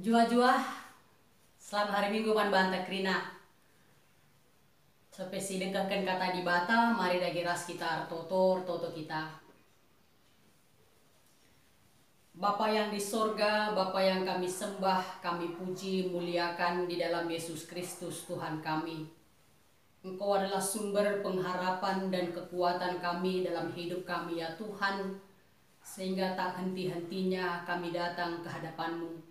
Jua-jua, selamat hari Minggu man banta krina. Sampai si dekatkan kata di bata, mari dagi ras kita toto kita. Bapa yang di sorga, Bapa yang kami sembah, kami puji, muliakan di dalam Yesus Kristus Tuhan kami. Engkau adalah sumber pengharapan dan kekuatan kami dalam hidup kami ya Tuhan. Sehingga tak henti-hentinya kami datang ke hadapan-Mu.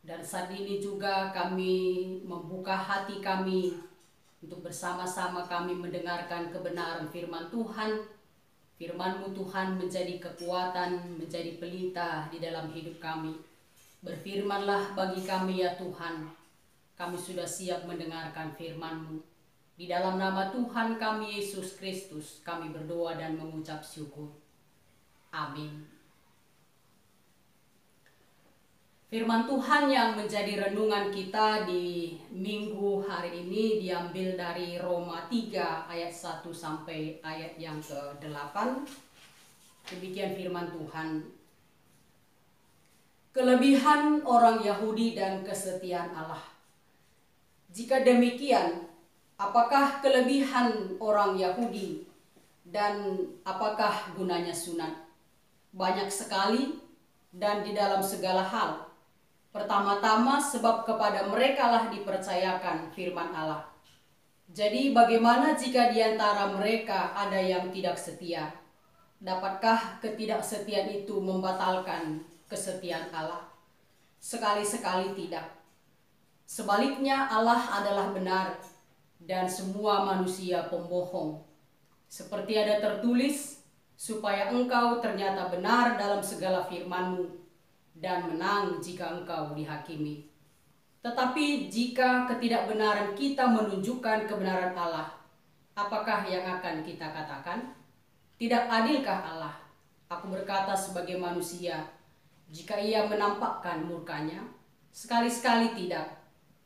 Dan saat ini juga kami membuka hati kami untuk bersama-sama kami mendengarkan kebenaran firman Tuhan. Firman-Mu Tuhan menjadi kekuatan, menjadi pelita di dalam hidup kami. Berfirmanlah bagi kami ya Tuhan. Kami sudah siap mendengarkan firman-Mu. Di dalam nama Tuhan kami Yesus Kristus kami berdoa dan mengucap syukur. Amin. Firman Tuhan yang menjadi renungan kita di minggu hari ini diambil dari Roma 3 ayat 1 sampai ayat yang ke-8. Demikian firman Tuhan. Kelebihan orang Yahudi dan kesetiaan Allah. Jika demikian, apakah kelebihan orang Yahudi dan apakah gunanya sunat? Banyak sekali dan di dalam segala hal. Pertama-tama sebab kepada merekalah dipercayakan firman Allah. Jadi bagaimana jika di antara mereka ada yang tidak setia? Dapatkah ketidaksetiaan itu membatalkan kesetiaan Allah? Sekali-sekali tidak. Sebaliknya Allah adalah benar dan semua manusia pembohong. Seperti ada tertulis, supaya engkau ternyata benar dalam segala firman-Mu dan menang jika engkau dihakimi. Tetapi jika ketidakbenaran kita menunjukkan kebenaran Allah, apakah yang akan kita katakan? Tidak adilkah Allah? Aku berkata sebagai manusia, jika ia menampakkan murkanya? Sekali-sekali tidak.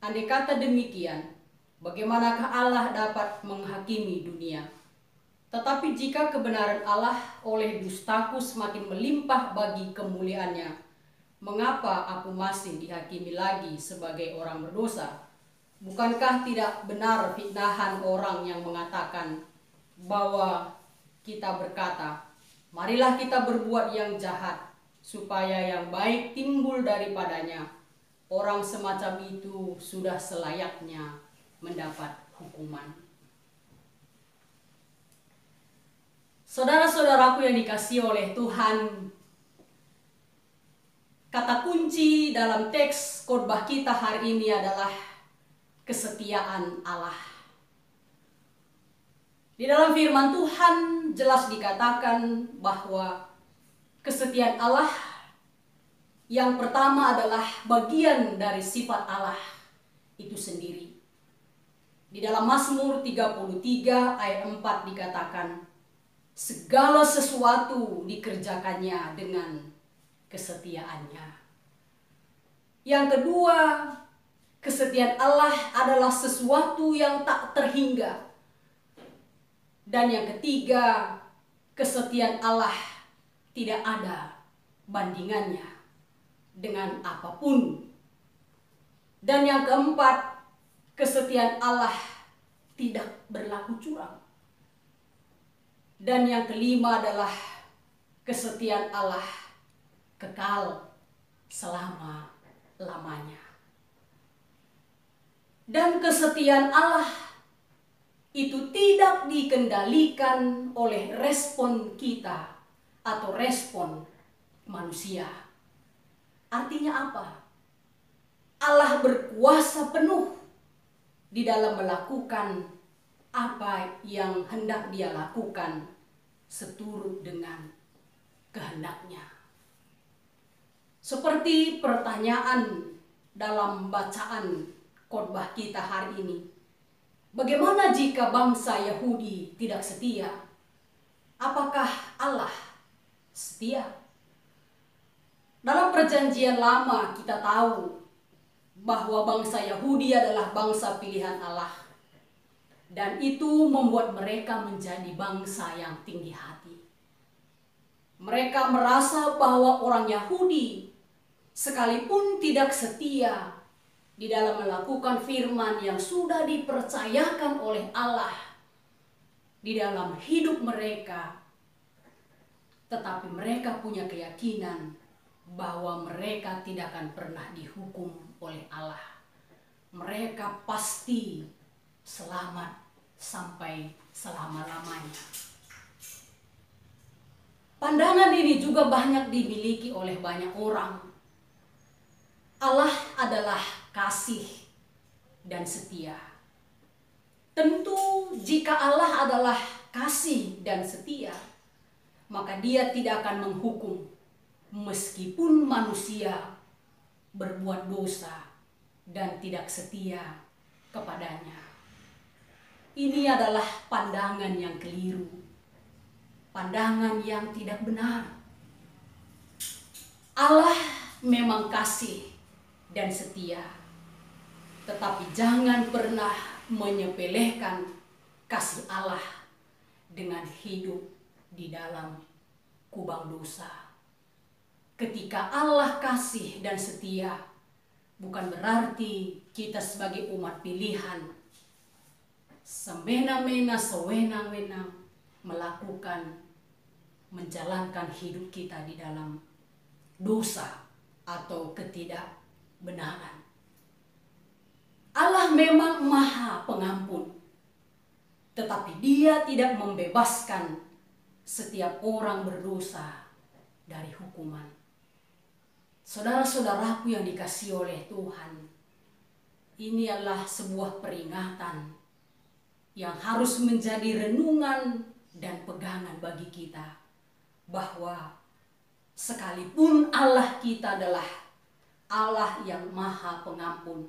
Andai kata demikian, bagaimanakah Allah dapat menghakimi dunia? Tetapi jika kebenaran Allah oleh dustaku semakin melimpah bagi kemuliaannya, mengapa aku masih dihakimi lagi sebagai orang berdosa? Bukankah tidak benar fitnahan orang yang mengatakan bahwa kita berkata, marilah kita berbuat yang jahat, supaya yang baik timbul daripadanya. Orang semacam itu sudah selayaknya mendapat hukuman. Saudara-saudaraku yang dikasihi oleh Tuhan, kata kunci dalam teks khotbah kita hari ini adalah kesetiaan Allah. Di dalam firman Tuhan jelas dikatakan bahwa kesetiaan Allah yang pertama adalah bagian dari sifat Allah itu sendiri. Di dalam Mazmur 33 ayat 4 dikatakan, segala sesuatu dikerjakannya dengan kesetiaannya. Yang kedua, kesetiaan Allah adalah sesuatu yang tak terhingga. Dan yang ketiga, kesetiaan Allah tidak ada bandingannya dengan apapun. Dan yang keempat, kesetiaan Allah tidak berlaku curang. Dan yang kelima adalah kesetiaan Allah kekal selama-lamanya. Dan kesetiaan Allah itu tidak dikendalikan oleh respon kita atau respon manusia. Artinya apa? Allah berkuasa penuh di dalam melakukan apa yang hendak Dia lakukan seturut dengan kehendaknya. Seperti pertanyaan dalam bacaan khotbah kita hari ini. Bagaimana jika bangsa Yahudi tidak setia? Apakah Allah setia? Dalam perjanjian lama kita tahu bahwa bangsa Yahudi adalah bangsa pilihan Allah. Dan itu membuat mereka menjadi bangsa yang tinggi hati. Mereka merasa bahwa orang Yahudi sekalipun tidak setia di dalam melakukan firman yang sudah dipercayakan oleh Allah di dalam hidup mereka, tetapi mereka punya keyakinan bahwa mereka tidak akan pernah dihukum oleh Allah. Mereka pasti selamat sampai selama-lamanya. Pandangan ini juga banyak dimiliki oleh banyak orang. Allah adalah kasih dan setia. Tentu jika Allah adalah kasih dan setia, maka Dia tidak akan menghukum meskipun manusia berbuat dosa dan tidak setia kepadanya. Ini adalah pandangan yang keliru, pandangan yang tidak benar. Allah memang kasih dan setia, tetapi jangan pernah menyepelekan kasih Allah dengan hidup di dalam kubang dosa. Ketika Allah kasih dan setia, bukan berarti kita sebagai umat pilihan semena-mena, sewenang-wenang menjalankan hidup kita di dalam dosa atau ketidakbenaran. Allah memang Maha Pengampun, tetapi Dia tidak membebaskan setiap orang berdosa dari hukuman. Saudara-saudaraku yang dikasihi oleh Tuhan, ini adalah sebuah peringatan yang harus menjadi renungan dan pegangan bagi kita, bahwa sekalipun Allah kita adalah Allah yang Maha Pengampun,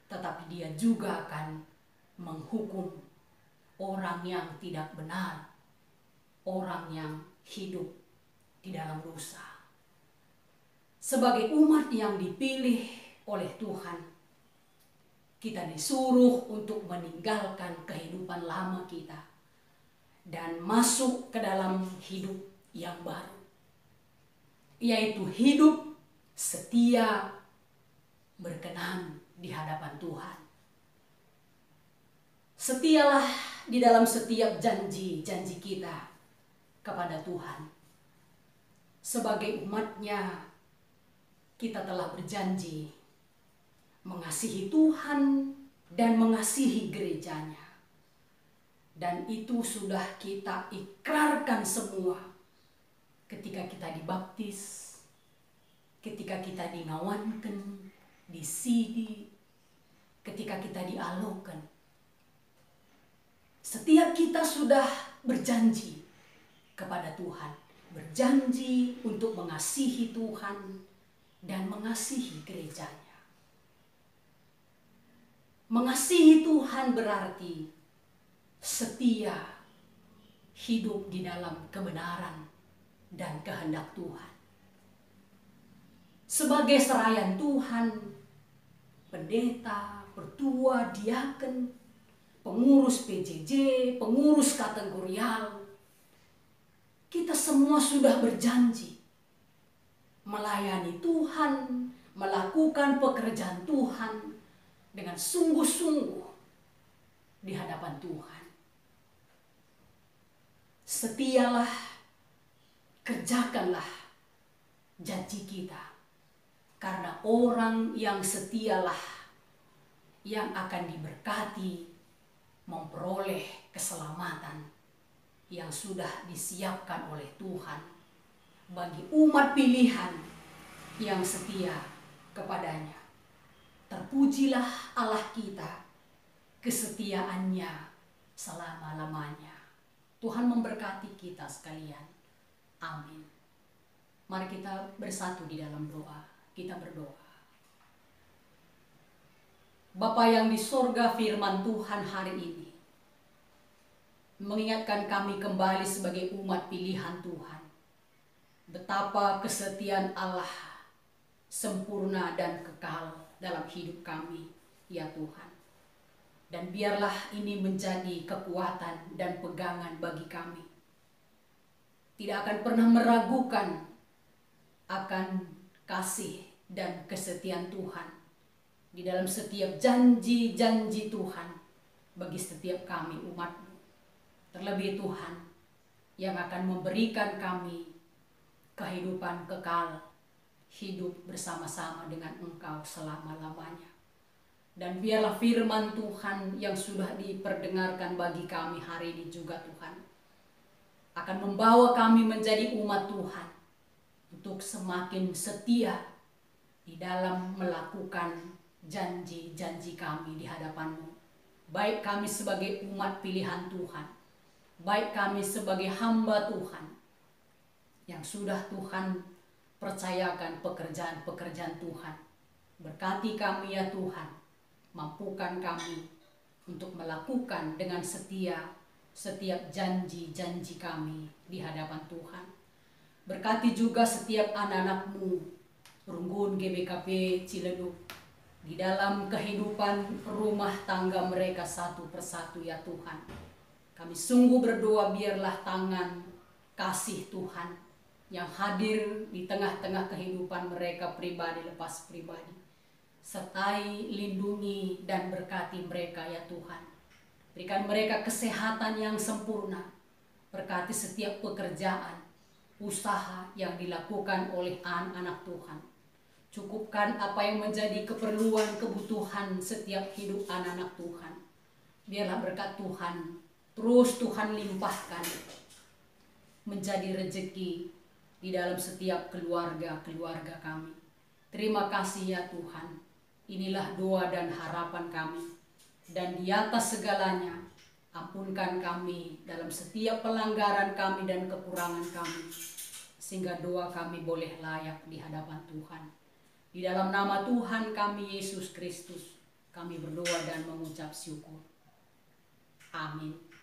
tetapi Dia juga akan menghukum orang yang tidak benar, orang yang hidup di dalam dosa. Sebagai umat yang dipilih oleh Tuhan, kita disuruh untuk meninggalkan kehidupan lama kita dan masuk ke dalam hidup yang baru, yaitu hidup setia berkenan di hadapan Tuhan. Setialah di dalam setiap janji-janji kita kepada Tuhan. Sebagai umatnya, kita telah berjanji mengasihi Tuhan dan mengasihi gerejanya. Dan itu sudah kita ikrarkan semua ketika kita dibaptis, ketika kita dingawankan, disidi, ketika kita dialokan. Setiap kita sudah berjanji kepada Tuhan, berjanji untuk mengasihi Tuhan dan mengasihi gerejanya. Mengasihi Tuhan berarti setia hidup di dalam kebenaran dan kehendak Tuhan. Sebagai serayan Tuhan, pendeta, pertua, diaken, pengurus PJJ, pengurus kategorial, kita semua sudah berjanji melayani Tuhan, melakukan pekerjaan Tuhan dengan sungguh-sungguh di hadapan Tuhan. Setialah, kerjakanlah janji kita, karena orang yang setialah yang akan diberkati memperoleh keselamatan yang sudah disiapkan oleh Tuhan bagi umat pilihan yang setia kepadanya. Terpujilah Allah kita, kesetiaannya selama-lamanya. Tuhan memberkati kita sekalian. Amin. Mari kita bersatu di dalam doa. Kita berdoa. Bapa yang di sorga, firman Tuhan hari ini mengingatkan kami kembali sebagai umat pilihan Tuhan, betapa kesetiaan Allah sempurna dan kekal dalam hidup kami, ya Tuhan. Dan biarlah ini menjadi kekuatan dan pegangan bagi kami. Tidak akan pernah meragukan akan kasih dan kesetiaan Tuhan di dalam setiap janji-janji Tuhan bagi setiap kami umat-Mu. Terlebih Tuhan yang akan memberikan kami kehidupan kekal, hidup bersama-sama dengan Engkau selama-lamanya. Dan biarlah firman Tuhan yang sudah diperdengarkan bagi kami hari ini juga Tuhan akan membawa kami menjadi umat Tuhan untuk semakin setia di dalam melakukan janji-janji kami di hadapan-Mu. Baik kami sebagai umat pilihan Tuhan, baik kami sebagai hamba Tuhan yang sudah Tuhan percayakan pekerjaan-pekerjaan Tuhan. Berkati kami ya Tuhan, mampukan kami untuk melakukan dengan setia setiap janji-janji kami di hadapan Tuhan. Berkati juga setiap anak-anak-Mu Runggun GBKP Ciledug di dalam kehidupan rumah tangga mereka satu persatu ya Tuhan. Kami sungguh berdoa biarlah tangan kasih Tuhan yang hadir di tengah-tengah kehidupan mereka pribadi lepas pribadi. Sertai, lindungi dan berkati mereka ya Tuhan. Berikan mereka kesehatan yang sempurna. Berkati setiap pekerjaan, usaha yang dilakukan oleh anak-anak Tuhan. Cukupkan apa yang menjadi keperluan, kebutuhan setiap hidup anak-anak Tuhan. Biarlah berkat Tuhan terus Tuhan limpahkan menjadi rezeki di dalam setiap keluarga-keluarga kami. Terima kasih ya Tuhan. Inilah doa dan harapan kami. Dan di atas segalanya, ampunkan kami dalam setiap pelanggaran kami dan kekurangan kami. Sehingga doa kami boleh layak di hadapan Tuhan. Di dalam nama Tuhan kami Yesus Kristus, kami berdoa dan mengucap syukur. Amin.